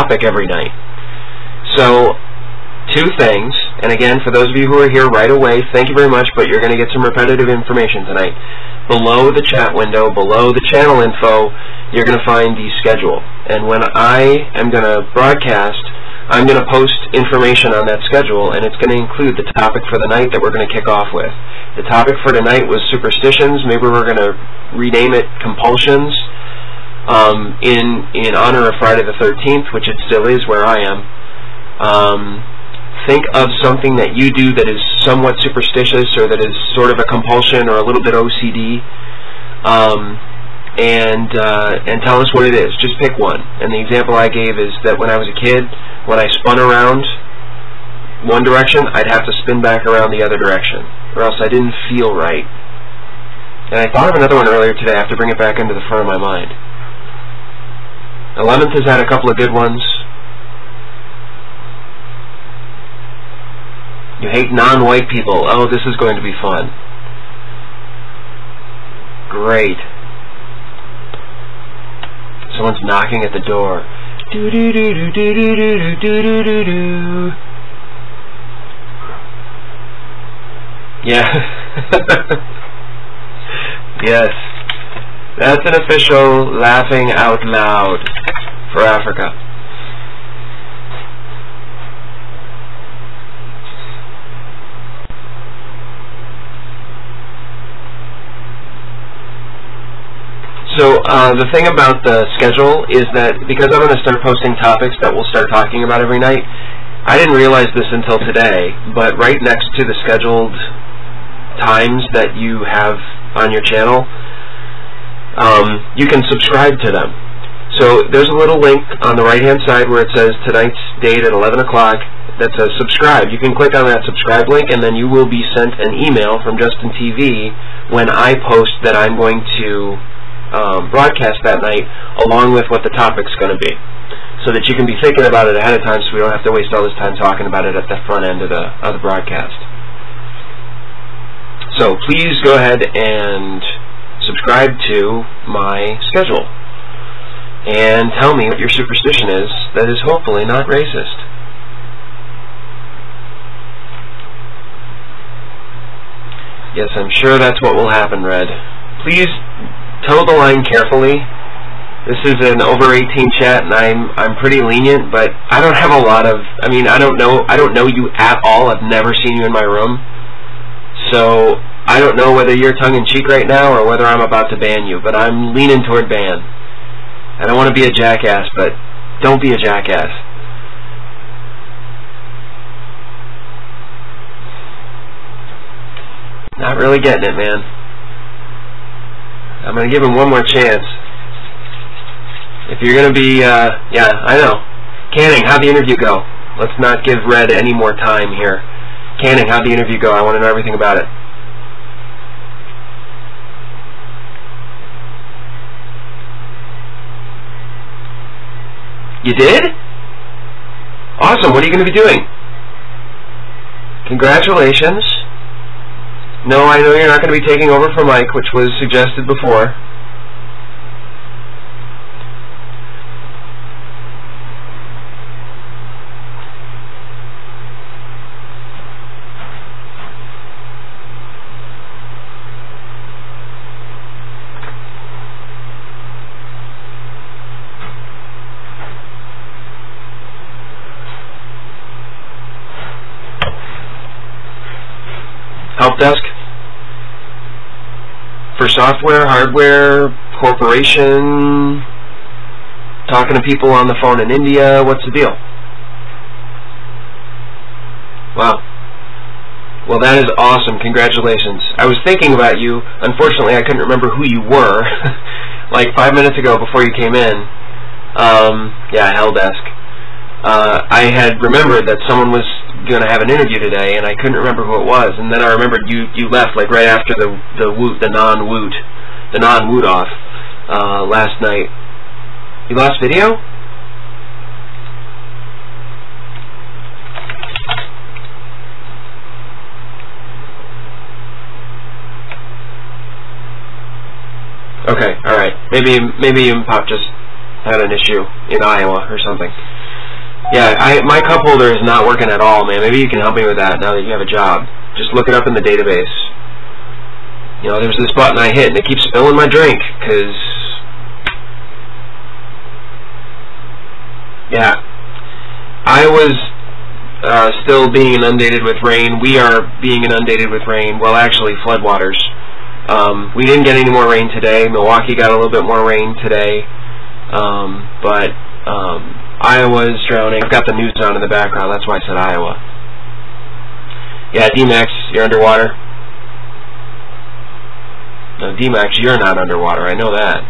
topic every night. So, two things, and again, for those of you who are here right away, thank you very much, but you're going to get some repetitive information tonight. Below the chat window, below the channel info, you're going to find the schedule. And when I am going to broadcast, I'm going to post information on that schedule, and it's going to include the topic for the night that we're going to kick off with. The topic for tonight was superstitions. Maybe we're going to rename it compulsions, in honor of Friday the 13th, which it still is where I am. Think of something that you do that is somewhat superstitious, or that is sort of a compulsion or a little bit OCD, and tell us what it is. Just pick one. And the example I gave is that when I was a kid, when I spun around one direction, I'd have to spin back around the other direction, or else I didn't feel right. And I thought of another one earlier today. I have to bring it back into the front of my mind. 11th has had a couple of good ones. You hate non-white people. Oh, this is going to be fun. Great. Someone's knocking at the door. Do do do do do do do do do do do. Yeah. Yes. That's an official laughing out loud for Africa. So the thing about the schedule is that because I'm going to start posting topics that we'll start talking about every night, I didn't realize this until today, but right next to the scheduled times that you have on your channel, you can subscribe to them. So there's a little link on the right-hand side where it says tonight's date at 11 o'clock that says subscribe. You can click on that subscribe link, and then you will be sent an email from Justin TV when I post that I'm going to broadcast that night, along with what the topic's going to be, so that you can be thinking about it ahead of time, so we don't have to waste all this time talking about it at the front end of the broadcast. So please go ahead and subscribe to my schedule and tell me what your superstition is that is hopefully not racist. Yes, I'm sure that's what will happen, Red. Please toe the line carefully. This is an over 18 chat, and I'm pretty lenient, but I don't have a lot of, I mean, I don't know you at all. I've never seen you in my room. So I don't know whether you're tongue-in-cheek right now or whether I'm about to ban you, but I'm leaning toward ban. I don't want to be a jackass, but don't be a jackass. Not really getting it, man. I'm going to give him one more chance. If you're going to be, yeah, I know. Canning, how'd the interview go? Let's not give Red any more time here. Canning, how'd the interview go? I want to know everything about it. You did? Awesome. What are you going to be doing? Congratulations. No, I know you're not going to be taking over for Mike, which was suggested before. Help desk? For software, hardware, corporation, talking to people on the phone in India, what's the deal? Wow. Well, that is awesome. Congratulations. I was thinking about you. Unfortunately, I couldn't remember who you were like 5 minutes ago before you came in. Yeah, help desk. I had remembered that someone was going to have an interview today, and I couldn't remember who it was. And then I remembered you left like right after the non-woot off last night. You lost video? Okay, all right. Maybe Pop just had an issue in Iowa or something. Yeah, my cup holder is not working at all, man. Maybe you can help me with that now that you have a job. Just look it up in the database. You know, there's this button I hit and it keeps spilling my drink, because... Yeah. Iowa's still being inundated with rain. We are being inundated with rain. Well, actually, floodwaters. We didn't get any more rain today. Milwaukee got a little bit more rain today. But Iowa's drowning. I've got the news on in the background. That's why I said Iowa. Yeah, D-Max, you're underwater. No, D-Max, you're not underwater. I know that.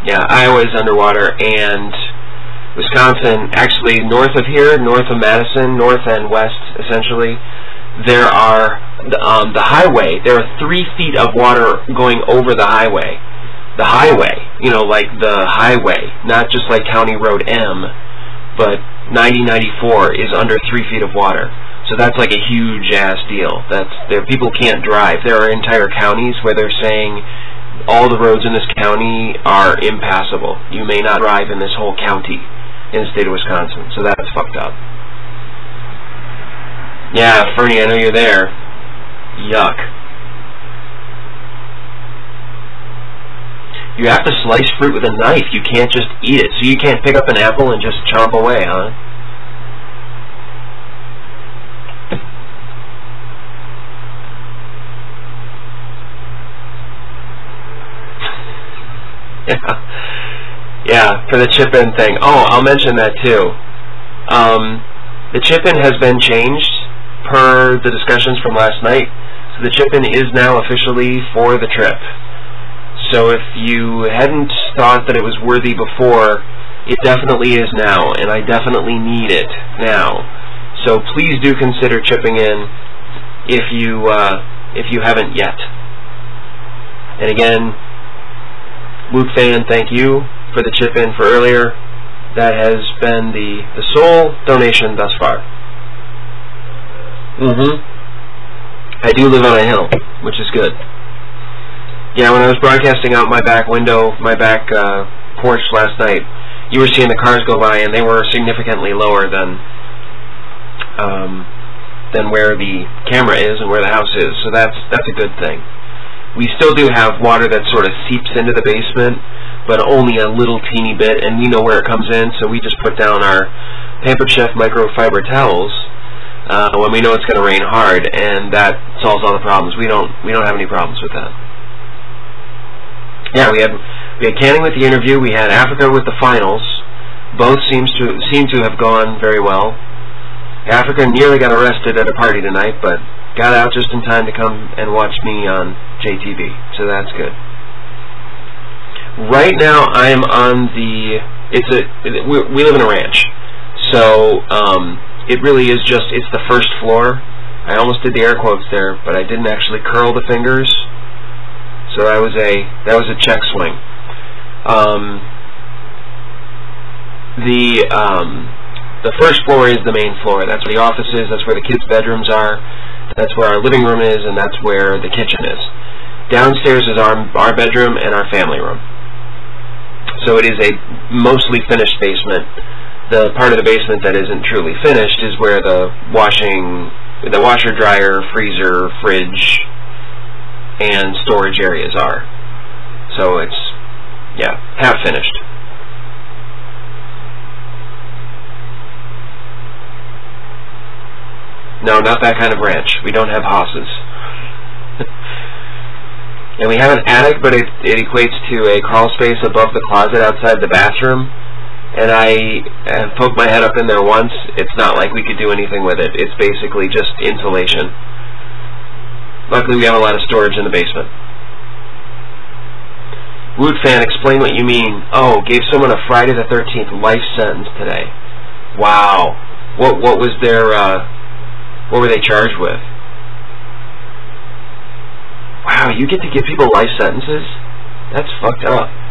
Yeah, Iowa is underwater, and Wisconsin, actually north of here, north of Madison, north and west, essentially, there are, the highway, there are 3 feet of water going over the highway. The highway, you know, like the highway, not just like County Road M, but 9094 is under 3 feet of water. So that's like a huge-ass deal. People can't drive. There are entire counties where they're saying, all the roads in this county are impassable. You may not drive in this whole county in the state of Wisconsin. So that's fucked up. Yeah, Fernie, I know you're there. Yuck. You have to slice fruit with a knife. You can't just eat it. So you can't pick up an apple and just chomp away, huh? Yeah, for the chip-in thing. Oh, I'll mention that too. The chip-in has been changed per the discussions from last night. So the chip-in is now officially for the trip. So if you hadn't thought that it was worthy before, it definitely is now, and I definitely need it now. So please do consider chipping in if you haven't yet. And again, Luke Fan, thank you for the chip-in for earlier. That has been the sole donation thus far. I do live on a hill, which is good. Yeah, when I was broadcasting out my back window, my back porch last night, you were seeing the cars go by, and they were significantly lower than where the camera is and where the house is. So that's a good thing. We still do have water that sort of seeps into the basement, but only a little teeny bit, and we know where it comes in, so we just put down our Pampered Chef microfiber towels when we know it's going to rain hard, and that solves all the problems. We don't have any problems with that. Yeah, we had Canning with the interview. We had Africa with the finals. Both seem to have gone very well. Africa nearly got arrested at a party tonight, but got out just in time to come and watch me on JTV, so that's good. Right now, I am on we live in a ranch, so it really is just, it's the first floor. I almost did the air quotes there, but I didn't actually curl the fingers, so that was a check swing. The first floor is the main floor. That's where the office is, that's where the kids' bedrooms are, that's where our living room is, and that's where the kitchen is. Downstairs is our bedroom and our family room. So it is a mostly finished basement. The part of the basement that isn't truly finished is where the washer, dryer, freezer, fridge, and storage areas are. So it's, yeah, half finished. No, not that kind of ranch. We don't have houses. And we have an attic, but it equates to a crawl space above the closet outside the bathroom. And I have poked my head up in there once. It's not like we could do anything with it. It's basically just insulation. Luckily, we have a lot of storage in the basement. Wood Fan, explain what you mean. Oh, gave someone a Friday the 13th life sentence today. Wow. What was their, what were they charged with? Wow, you get to give people life sentences? That's fucked up.